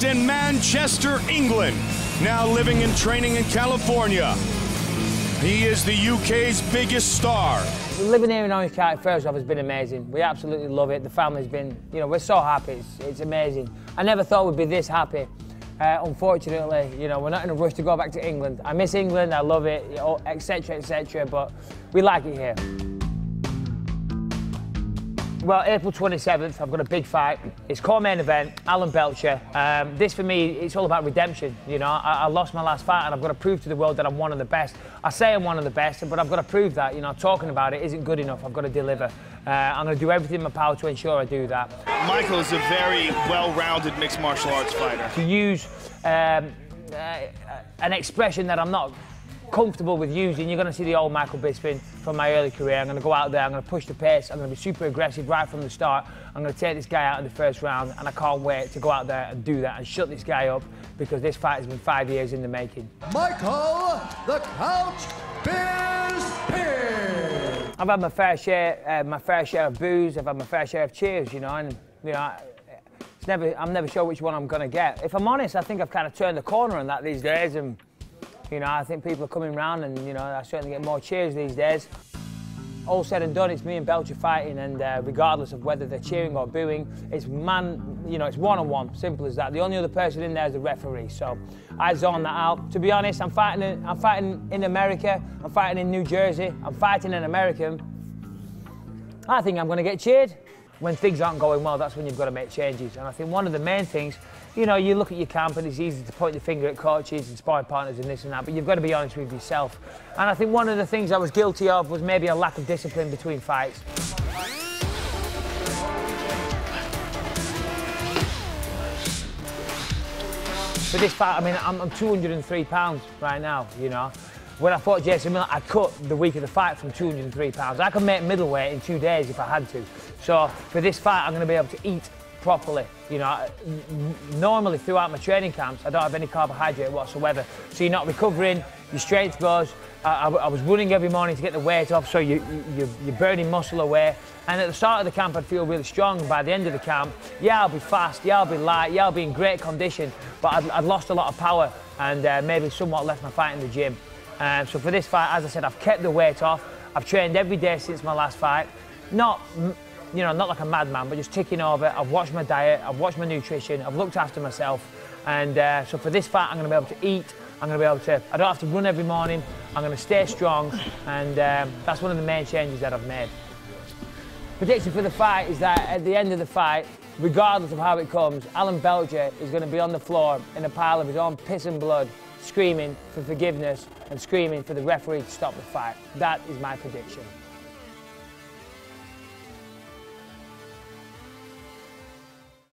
raised in Manchester, England, now living and training in California. He is the UK's biggest star. Living here in Orange County, first off, has been amazing. We absolutely love it. The family's been, we're so happy. It's amazing. I never thought we'd be this happy. Unfortunately, we're not in a rush to go back to England. I miss England, I love it, etc., but we like it here. Well, April 27th, I've got a big fight. It's co-main event, Alan Belcher. This, for me, it's all about redemption. I lost my last fight and I've got to prove to the world that I'm one of the best. I say I'm one of the best, but I've got to prove that. Talking about it isn't good enough. I've got to deliver. I'm going to do everything in my power to ensure I do that. Michael is a very well-rounded mixed martial arts fighter. To use an expression that I'm not comfortable with using, you're going to see the old Michael Bisping from my early career. I'm going to go out there, I'm going to push the pace, I'm going to be super aggressive right from the start. I'm going to take this guy out in the first round, and I can't wait to go out there and do that and shut this guy up, because this fight has been 5 years in the making. Michael, the Couch Bisping! I've had my fair share of boos, I've had my fair share of cheers, I'm never sure which one I'm going to get. If I'm honest, I think I've kind of turned the corner on that these days, and I think people are coming round, and I certainly get more cheers these days. All said and done, it's me and Belcher fighting, and regardless of whether they're cheering or booing, it's it's one-on-one, simple as that. The only other person in there is the referee, so I zone that out. To be honest, I'm fighting in America, I'm fighting in New Jersey, I'm fighting an American. I think I'm going to get cheered. When things aren't going well, that's when you've got to make changes, and I think one of the main things, you look at your camp and it's easy to point the finger at coaches and sparring partners and this and that, but you've got to be honest with yourself. And I think one of the things I was guilty of was maybe a lack of discipline between fights. For this fight, I'm 203 pounds right now, When I fought Jason Miller, I cut the week of the fight from 203 pounds. I could make middleweight in 2 days if I had to. So for this fight, I'm going to be able to eat properly. Normally throughout my training camps, I don't have any carbohydrate whatsoever. So you're not recovering, your strength goes. I was running every morning to get the weight off, so you're burning muscle away. And at the start of the camp, I'd feel really strong. By the end of the camp, yeah, I'll be fast, yeah, I'll be light, yeah, I'll be in great condition, but I'd lost a lot of power and maybe somewhat left my fight in the gym. So for this fight, as I said, I've kept the weight off. I've trained every day since my last fight. Not like a madman, but just ticking over. I've watched my diet, I've watched my nutrition, I've looked after myself. And so for this fight, I'm going to be able to eat. I'm going to be able to, I don't have to run every morning. I'm going to stay strong. And that's one of the main changes that I've made. Prediction for the fight is that at the end of the fight, regardless of how it comes, Alan Belcher is going to be on the floor in a pile of his own piss and blood, screaming for forgiveness and screaming for the referee to stop the fight. That is my prediction.